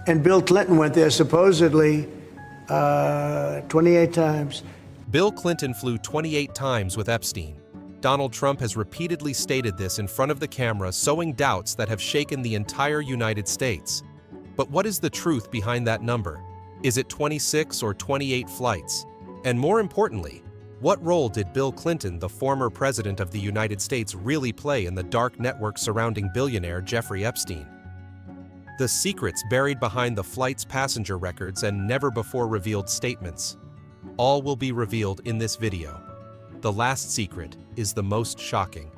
And Bill Clinton went there supposedly 28 times. Bill Clinton flew 28 times with Epstein. Donald Trump has repeatedly stated this in front of the camera, sowing doubts that have shaken the entire United States. But what is the truth behind that number? Is it 26 or 28 flights? And more importantly, what role did Bill Clinton, the former president of the United States, really play in the dark network surrounding billionaire Jeffrey Epstein? The secrets buried behind the flight's passenger records and never-before-revealed statements. All will be revealed in this video. The last secret is the most shocking.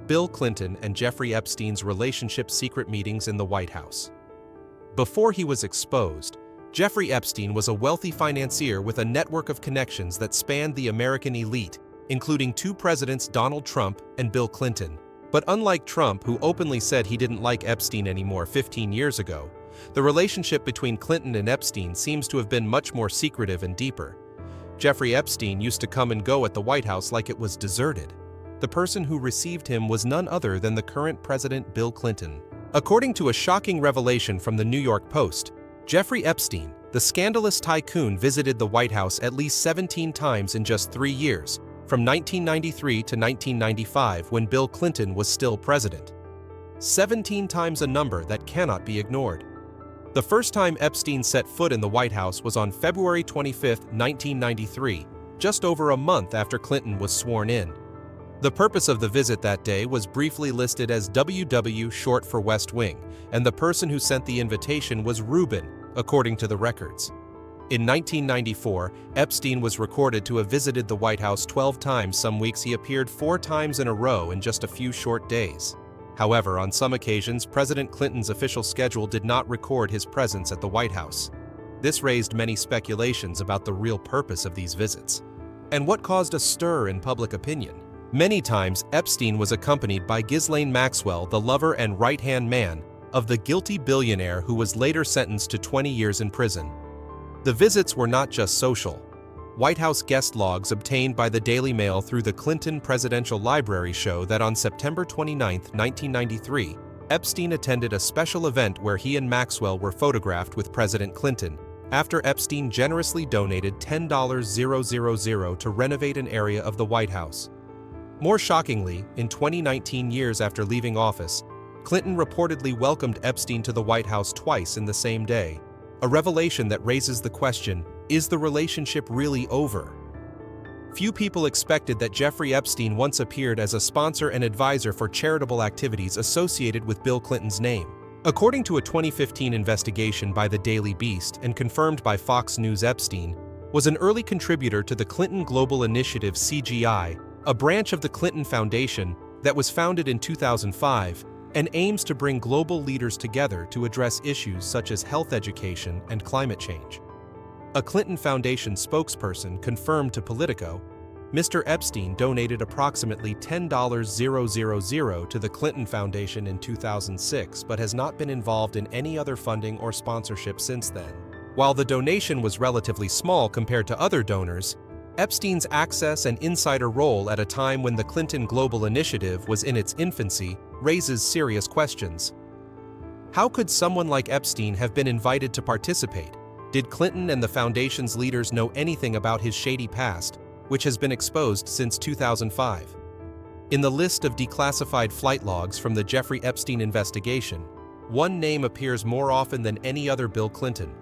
Bill Clinton and Jeffrey Epstein's relationship secret meetings in the White House. Before he was exposed, Jeffrey Epstein was a wealthy financier with a network of connections that spanned the American elite, including two presidents, Donald Trump and Bill Clinton. But unlike Trump, who openly said he didn't like Epstein anymore 15 years ago, the relationship between Clinton and Epstein seems to have been much more secretive and deeper. Jeffrey Epstein used to come and go at the White House like it was deserted. The person who received him was none other than the current president, Bill Clinton. According to a shocking revelation from the New York Post, Jeffrey Epstein, the scandalous tycoon, visited the White House at least 17 times in just 3 years, from 1993 to 1995, when Bill Clinton was still president. 17 times, a number that cannot be ignored. The first time Epstein set foot in the White House was on February 25, 1993, just over a month after Clinton was sworn in. The purpose of the visit that day was briefly listed as WW, short for West Wing, and the person who sent the invitation was Rubin, according to the records. In 1994, Epstein was recorded to have visited the White House 12 times. Some weeks he appeared 4 times in a row in just a few short days. However, on some occasions, President Clinton's official schedule did not record his presence at the White House. This raised many speculations about the real purpose of these visits, and what caused a stir in public opinion. Many times, Epstein was accompanied by Ghislaine Maxwell, the lover and right-hand man of the guilty billionaire who was later sentenced to 20 years in prison. The visits were not just social. White House guest logs obtained by the Daily Mail through the Clinton Presidential Library show that on September 29, 1993, Epstein attended a special event where he and Maxwell were photographed with President Clinton, after Epstein generously donated $10,000 to renovate an area of the White House. More shockingly, in 2019, years after leaving office, Clinton reportedly welcomed Epstein to the White House twice in the same day, a revelation that raises the question, is the relationship really over? Few people expected that Jeffrey Epstein once appeared as a sponsor and advisor for charitable activities associated with Bill Clinton's name. According to a 2015 investigation by the Daily Beast and confirmed by Fox News, Epstein was an early contributor to the Clinton Global Initiative (CGI), a branch of the Clinton Foundation that was founded in 2005 and aims to bring global leaders together to address issues such as health education and climate change. A Clinton Foundation spokesperson confirmed to Politico, Mr. Epstein donated approximately $10,000 to the Clinton Foundation in 2006 but has not been involved in any other funding or sponsorship since then. While the donation was relatively small compared to other donors, Epstein's access and insider role at a time when the Clinton Global Initiative was in its infancy raises serious questions. How could someone like Epstein have been invited to participate? Did Clinton and the foundation's leaders know anything about his shady past, which has been exposed since 2005? In the list of declassified flight logs from the Jeffrey Epstein investigation, one name appears more often than any other: Bill Clinton.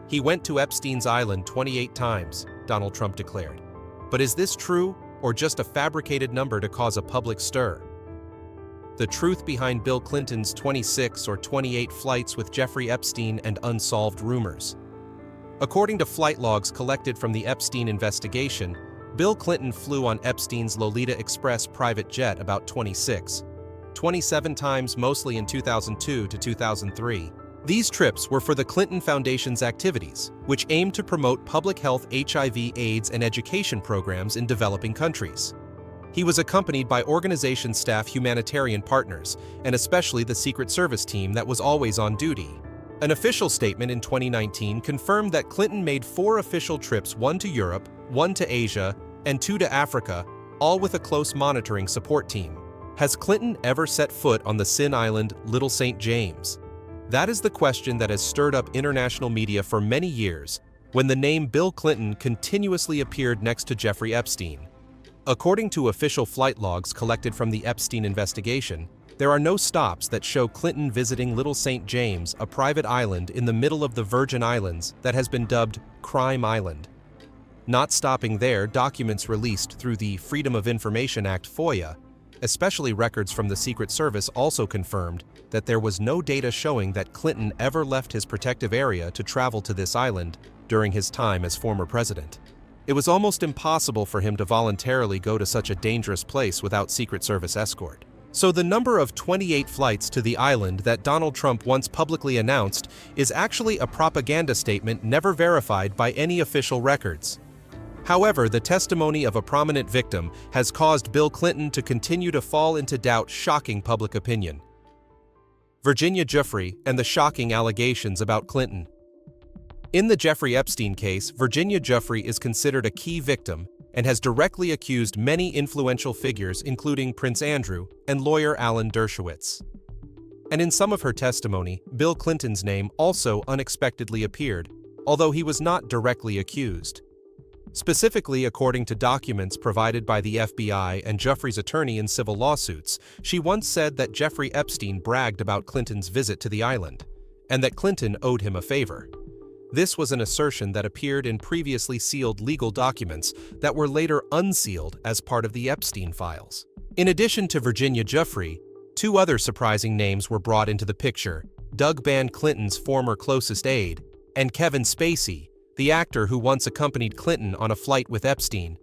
He went to Epstein's Island 28 times, Donald Trump declared. But is this true, or just a fabricated number to cause a public stir? The truth behind Bill Clinton's 26 or 28 flights with Jeffrey Epstein and unsolved rumors. According to flight logs collected from the Epstein investigation, Bill Clinton flew on Epstein's Lolita Express private jet about 27 times, mostly in 2002 to 2003. These trips were for the Clinton Foundation's activities, which aimed to promote public health, HIV, AIDS, and education programs in developing countries. He was accompanied by organization staff, humanitarian partners, and especially the Secret Service team that was always on duty. An official statement in 2019 confirmed that Clinton made 4 official trips, 1 to Europe, 1 to Asia, and 2 to Africa, all with a close monitoring support team. Has Clinton ever set foot on the Sin Island, Little St. James? That is the question that has stirred up international media for many years, when the name Bill Clinton continuously appeared next to Jeffrey Epstein. According to official flight logs collected from the Epstein investigation, there are no stops that show Clinton visiting Little St. James, a private island in the middle of the Virgin Islands that has been dubbed Crime Island. Not stopping there, documents released through the Freedom of Information Act (FOIA), especially records from the Secret Service, also confirmed that there was no data showing that Clinton ever left his protective area to travel to this island during his time as former president. It was almost impossible for him to voluntarily go to such a dangerous place without Secret Service escort. So the number of 28 flights to the island that Donald Trump once publicly announced is actually a propaganda statement never verified by any official records. However, the testimony of a prominent victim has caused Bill Clinton to continue to fall into doubt, shocking public opinion. Virginia Giuffre and the shocking allegations about Clinton. In the Jeffrey Epstein case, Virginia Giuffre is considered a key victim and has directly accused many influential figures, including Prince Andrew and lawyer Alan Dershowitz. And in some of her testimony, Bill Clinton's name also unexpectedly appeared, although he was not directly accused. Specifically, according to documents provided by the FBI and Giuffre's attorney in civil lawsuits, she once said that Jeffrey Epstein bragged about Clinton's visit to the island, and that Clinton owed him a favor. This was an assertion that appeared in previously sealed legal documents that were later unsealed as part of the Epstein files. In addition to Virginia Giuffre, two other surprising names were brought into the picture: Doug Ban, Clinton's former closest aide, and Kevin Spacey, the actor who once accompanied Clinton on a flight with Epstein.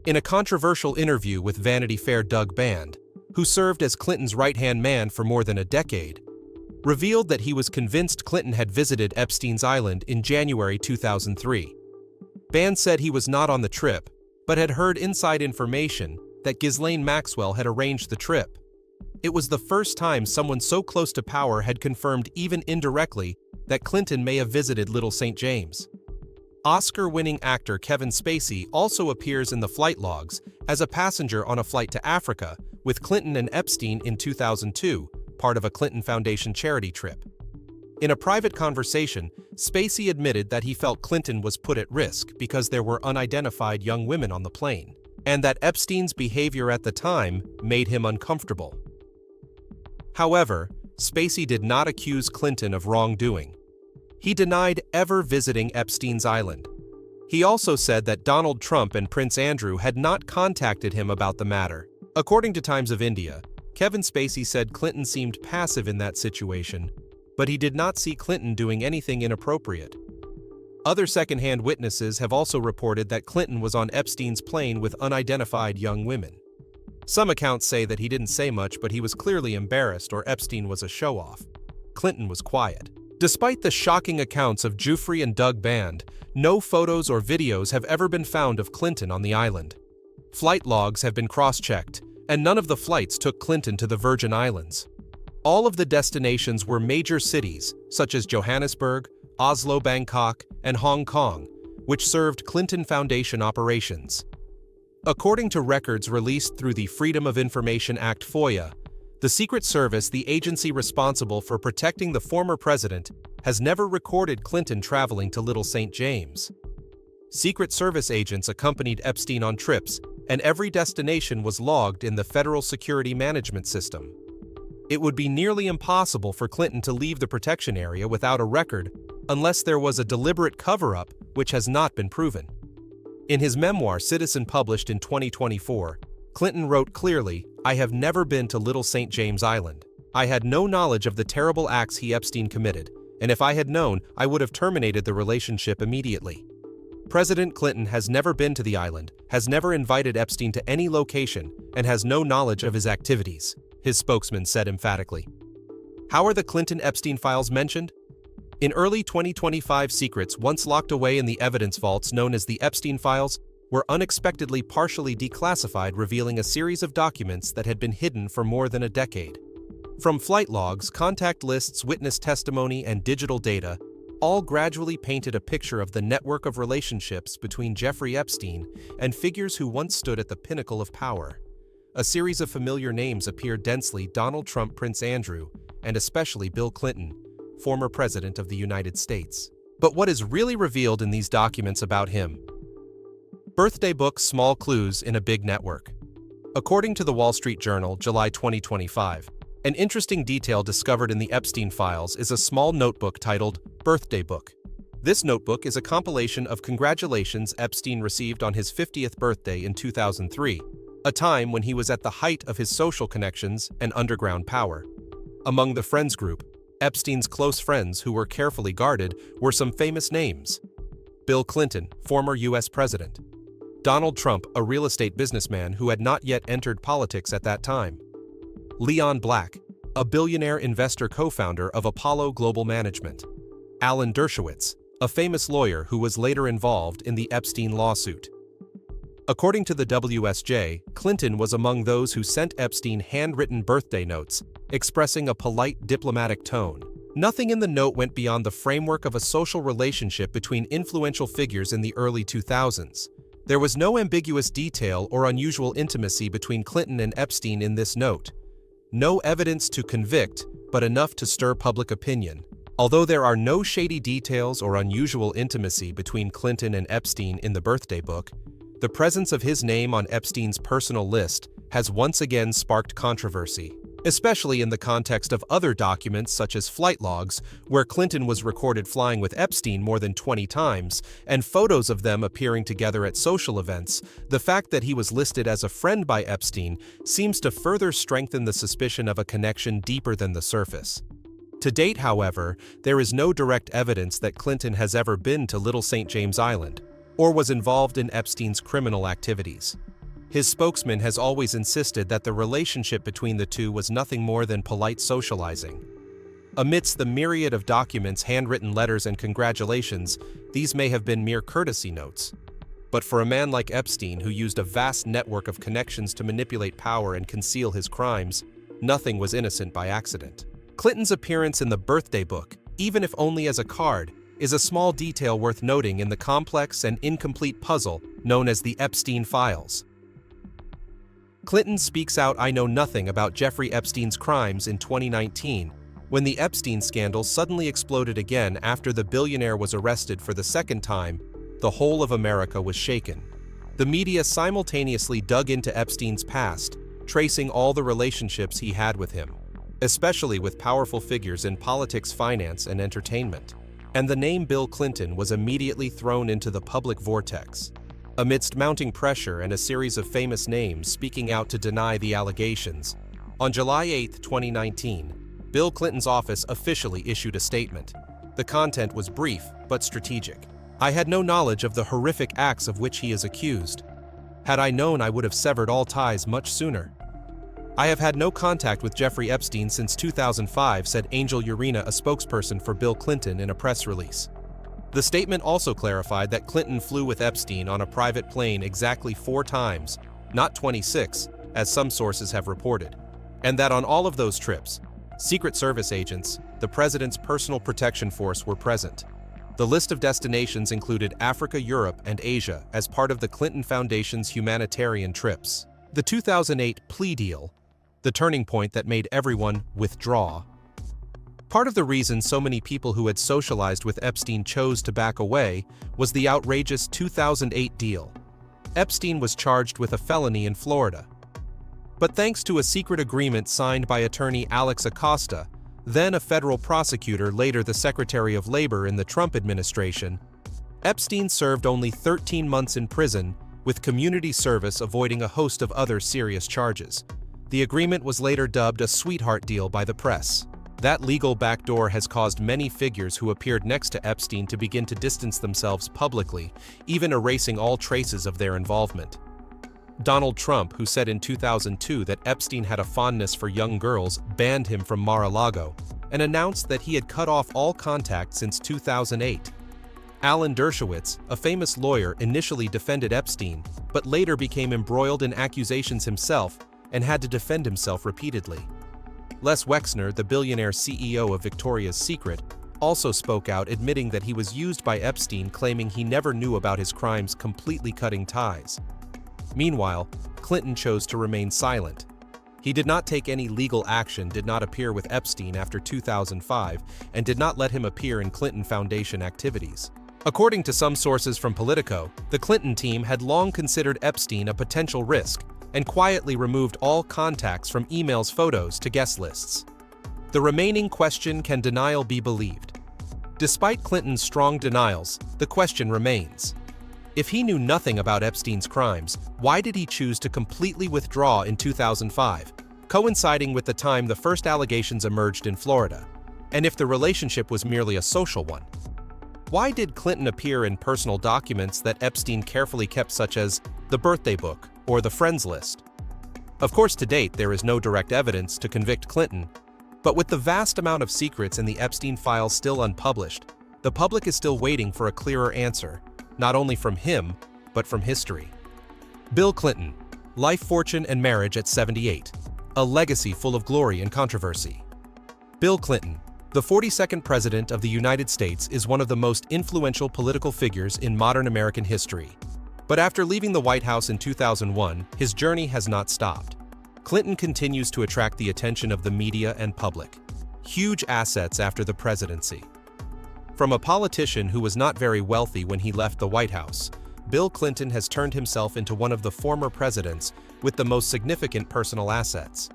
In a controversial interview with Vanity Fair, Doug Ban, who served as Clinton's right-hand man for more than a decade, revealed that he was convinced Clinton had visited Epstein's island in January 2003. Ban said he was not on the trip, but had heard inside information that Ghislaine Maxwell had arranged the trip. It was the first time someone so close to power had confirmed, even indirectly, that Clinton may have visited Little St. James. Oscar-winning actor Kevin Spacey also appears in the flight logs as a passenger on a flight to Africa with Clinton and Epstein in 2002, part of a Clinton Foundation charity trip. In a private conversation, Spacey admitted that he felt Clinton was put at risk because there were unidentified young women on the plane, and that Epstein's behavior at the time made him uncomfortable. However, Spacey did not accuse Clinton of wrongdoing. He denied ever visiting Epstein's island. He also said that Donald Trump and Prince Andrew had not contacted him about the matter. According to Times of India, Kevin Spacey said Clinton seemed passive in that situation, but he did not see Clinton doing anything inappropriate. Other second-hand witnesses have also reported that Clinton was on Epstein's plane with unidentified young women. Some accounts say that he didn't say much, but he was clearly embarrassed, or Epstein was a show-off. Clinton was quiet. Despite the shocking accounts of Giuffre and Doug Ban, no photos or videos have ever been found of Clinton on the island. Flight logs have been cross-checked, and none of the flights took Clinton to the Virgin Islands. All of the destinations were major cities, such as Johannesburg, Oslo, Bangkok, and Hong Kong, which served Clinton Foundation operations. According to records released through the Freedom of Information Act (FOIA), the Secret Service, the agency responsible for protecting the former president, has never recorded Clinton traveling to Little St. James. Secret Service agents accompanied Epstein on trips, and every destination was logged in the Federal Security Management System. It would be nearly impossible for Clinton to leave the protection area without a record unless there was a deliberate cover-up, which has not been proven. In his memoir, Citizen, published in 2024, Clinton wrote clearly, "I have never been to Little St. James Island. I had no knowledge of the terrible acts Epstein committed, and if I had known, I would have terminated the relationship immediately." President Clinton has never been to the island, has never invited Epstein to any location, and has no knowledge of his activities, his spokesman said emphatically. How are the Clinton-Epstein files mentioned? In early 2025, secrets once locked away in the evidence vaults known as the Epstein files were unexpectedly partially declassified, revealing a series of documents that had been hidden for more than a decade. From flight logs, contact lists, witness testimony, and digital data, all gradually painted a picture of the network of relationships between Jeffrey Epstein and figures who once stood at the pinnacle of power. A series of familiar names appeared densely: Donald Trump, Prince Andrew, and especially Bill Clinton, former president of the United States. But what is really revealed in these documents about him? Birthday book: Small Clues in a Big Network. According to the Wall Street Journal, July 2025, an interesting detail discovered in the Epstein files is a small notebook titled Birthday Book. This notebook is a compilation of congratulations Epstein received on his 50th birthday in 2003, a time when he was at the height of his social connections and underground power. Among the friends group, Epstein's close friends who were carefully guarded were some famous names: Bill Clinton, former U.S. president; Donald Trump, a real estate businessman who had not yet entered politics at that time; Leon Black, a billionaire investor co-founder of Apollo Global Management; Alan Dershowitz, a famous lawyer who was later involved in the Epstein lawsuit. According to the WSJ, Clinton was among those who sent Epstein handwritten birthday notes, expressing a polite, diplomatic tone. Nothing in the note went beyond the framework of a social relationship between influential figures in the early 2000s. There was no ambiguous detail or unusual intimacy between Clinton and Epstein in this note. No evidence to convict, but enough to stir public opinion. Although there are no shady details or unusual intimacy between Clinton and Epstein in the birthday book, the presence of his name on Epstein's personal list has once again sparked controversy, especially in the context of other documents such as flight logs, where Clinton was recorded flying with Epstein more than 20 times, and photos of them appearing together at social events. The fact that he was listed as a friend by Epstein seems to further strengthen the suspicion of a connection deeper than the surface. To date, however, there is no direct evidence that Clinton has ever been to Little St. James Island, or was involved in Epstein's criminal activities. His spokesman has always insisted that the relationship between the two was nothing more than polite socializing. Amidst the myriad of documents, handwritten letters, and congratulations, these may have been mere courtesy notes. But for a man like Epstein, who used a vast network of connections to manipulate power and conceal his crimes, nothing was innocent by accident. Clinton's appearance in the birthday book, even if only as a card, is a small detail worth noting in the complex and incomplete puzzle known as the Epstein files. Clinton speaks out, "I know nothing about Jeffrey Epstein's crimes" in 2019, when the Epstein scandal suddenly exploded again after the billionaire was arrested for the second time. The whole of America was shaken. The media simultaneously dug into Epstein's past, tracing all the relationships he had with him, especially with powerful figures in politics, finance, and entertainment. And the name Bill Clinton was immediately thrown into the public vortex. Amidst mounting pressure and a series of famous names speaking out to deny the allegations, on July 8, 2019, Bill Clinton's office officially issued a statement. The content was brief but strategic. "I had no knowledge of the horrific acts of which he is accused. Had I known, I would have severed all ties much sooner. I have had no contact with Jeffrey Epstein since 2005, said Angel Urena, a spokesperson for Bill Clinton, in a press release. The statement also clarified that Clinton flew with Epstein on a private plane exactly 4 times, not 26, as some sources have reported, and that on all of those trips, Secret Service agents, the president's personal protection force, were present. The list of destinations included Africa, Europe, and Asia as part of the Clinton Foundation's humanitarian trips. The 2008 plea deal, the turning point that made everyone withdraw. Part of the reason so many people who had socialized with Epstein chose to back away was the outrageous 2008 deal. Epstein was charged with a felony in Florida. But thanks to a secret agreement signed by attorney Alex Acosta, then a federal prosecutor, later the Secretary of Labor in the Trump administration, Epstein served only 13 months in prison, with community service avoiding a host of other serious charges. The agreement was later dubbed a sweetheart deal by the press. That legal backdoor has caused many figures who appeared next to Epstein to begin to distance themselves publicly, even erasing all traces of their involvement. Donald Trump, who said in 2002 that Epstein had a fondness for young girls, banned him from Mar-a-Lago and announced that he had cut off all contact since 2008. Alan Dershowitz, a famous lawyer, initially defended Epstein, but later became embroiled in accusations himself and had to defend himself repeatedly. Les Wexner, the billionaire CEO of Victoria's Secret, also spoke out, admitting that he was used by Epstein, claiming he never knew about his crimes, completely cutting ties. Meanwhile, Clinton chose to remain silent. He did not take any legal action, did not appear with Epstein after 2005, and did not let him appear in Clinton Foundation activities. According to some sources from Politico, the Clinton team had long considered Epstein a potential risk and quietly removed all contacts from emails, photos to guest lists. The remaining question: can denial be believed? Despite Clinton's strong denials, the question remains. If he knew nothing about Epstein's crimes, why did he choose to completely withdraw in 2005, coinciding with the time the first allegations emerged in Florida? And if the relationship was merely a social one? Why did Clinton appear in personal documents that Epstein carefully kept, such as the birthday book or the friends list? Of course, to date, there is no direct evidence to convict Clinton, but with the vast amount of secrets in the Epstein files still unpublished, the public is still waiting for a clearer answer, not only from him, but from history. Bill Clinton, life, fortune, and marriage at 78, a legacy full of glory and controversy. Bill Clinton, the 42nd President of the United States, is one of the most influential political figures in modern American history. But after leaving the White House in 2001, his journey has not stopped. Clinton continues to attract the attention of the media and public. Huge assets after the presidency. From a politician who was not very wealthy when he left the White House, Bill Clinton has turned himself into one of the former presidents with the most significant personal assets.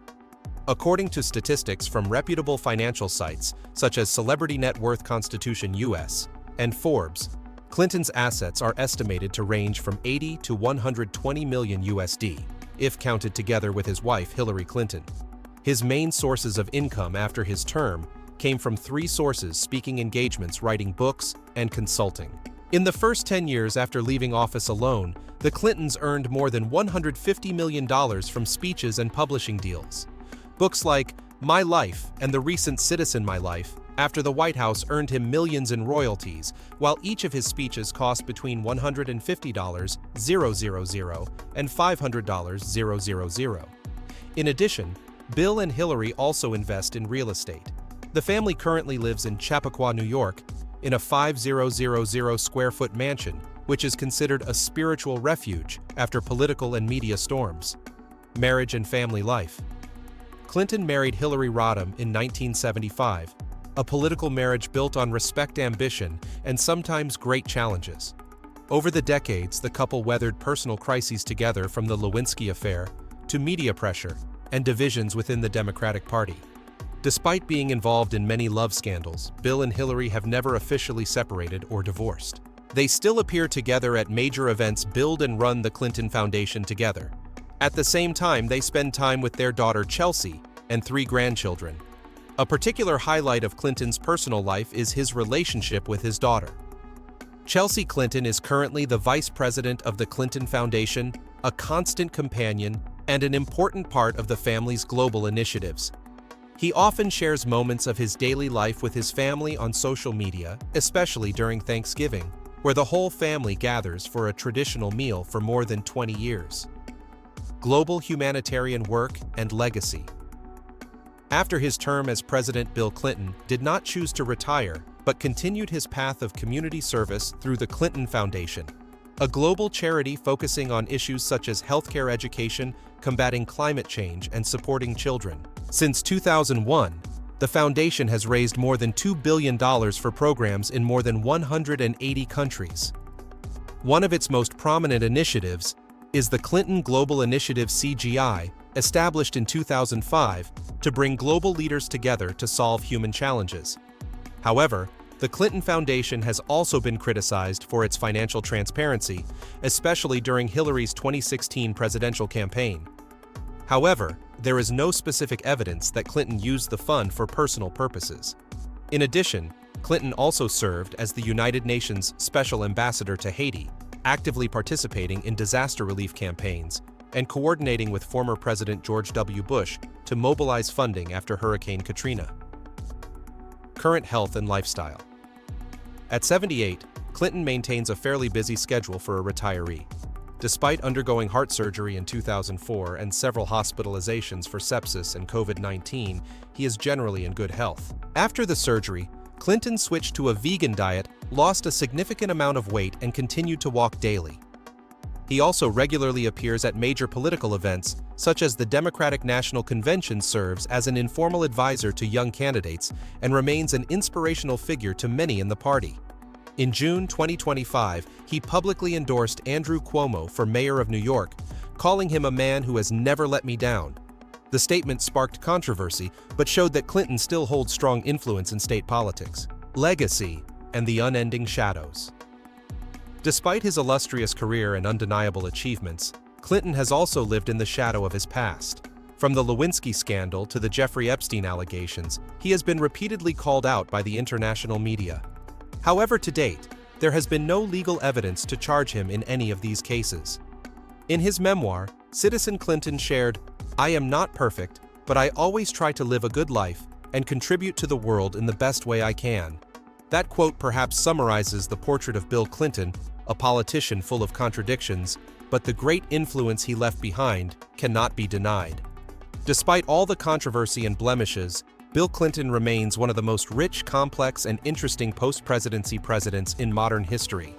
According to statistics from reputable financial sites such as Celebrity Net Worth Constitution US and Forbes, Clinton's assets are estimated to range from 80 to 120 million USD, if counted together with his wife Hillary Clinton. His main sources of income after his term came from 3 sources: speaking engagements, writing books, and consulting. In the first 10 years after leaving office alone, the Clintons earned more than $150 million from speeches and publishing deals. Books like My Life and the recent Citizen My Life after the White House earned him millions in royalties, while each of his speeches cost between $150,000 and $500,000. In addition, Bill and Hillary also invest in real estate. The family currently lives in Chappaqua, New York, in a 5,000 square foot mansion, which is considered a spiritual refuge after political and media storms. Marriage and family life. Clinton married Hillary Rodham in 1975, a political marriage built on respect, ambition, and sometimes great challenges. Over the decades, the couple weathered personal crises together, from the Lewinsky affair to media pressure and divisions within the Democratic Party. Despite being involved in many love scandals, Bill and Hillary have never officially separated or divorced. They still appear together at major events, build and run the Clinton Foundation together. At the same time, they spend time with their daughter Chelsea and 3 grandchildren. A particular highlight of Clinton's personal life is his relationship with his daughter. Chelsea Clinton is currently the vice president of the Clinton Foundation, a constant companion, and an important part of the family's global initiatives. He often shares moments of his daily life with his family on social media, especially during Thanksgiving, where the whole family gathers for a traditional meal for more than 20 years. Global humanitarian work and legacy. After his term as president, Bill Clinton did not choose to retire, but continued his path of community service through the Clinton Foundation, a global charity focusing on issues such as healthcare, education, combating climate change, and supporting children. Since 2001, the foundation has raised more than $2 billion for programs in more than 180 countries. One of its most prominent initiatives is the Clinton Global Initiative (CGI), established in 2005 to bring global leaders together to solve human challenges. However, the Clinton Foundation has also been criticized for its financial transparency, especially during Hillary's 2016 presidential campaign. However, there is no specific evidence that Clinton used the fund for personal purposes. In addition, Clinton also served as the United Nations Special Ambassador to Haiti, actively participating in disaster relief campaigns and coordinating with former President George W. Bush to mobilize funding after Hurricane Katrina. Current health and lifestyle. At 78, Clinton maintains a fairly busy schedule for a retiree. Despite undergoing heart surgery in 2004 and several hospitalizations for sepsis and COVID-19, he is generally in good health. After the surgery, Clinton switched to a vegan diet, lost a significant amount of weight, and continued to walk daily. He also regularly appears at major political events, such as the Democratic National Convention, serves as an informal advisor to young candidates, and remains an inspirational figure to many in the party. In June 2025, he publicly endorsed Andrew Cuomo for mayor of New York, calling him a man who has never let me down. The statement sparked controversy, but showed that Clinton still holds strong influence in state politics. Legacy and the unending shadows. Despite his illustrious career and undeniable achievements, Clinton has also lived in the shadow of his past. From the Lewinsky scandal to the Jeffrey Epstein allegations, he has been repeatedly called out by the international media. However, to date, there has been no legal evidence to charge him in any of these cases. In his memoir, Citizen Clinton shared, "I am not perfect, but I always try to live a good life and contribute to the world in the best way I can." That quote perhaps summarizes the portrait of Bill Clinton, a politician full of contradictions, but the great influence he left behind cannot be denied. Despite all the controversy and blemishes, Bill Clinton remains one of the most rich, complex, and interesting post-presidency presidents in modern history.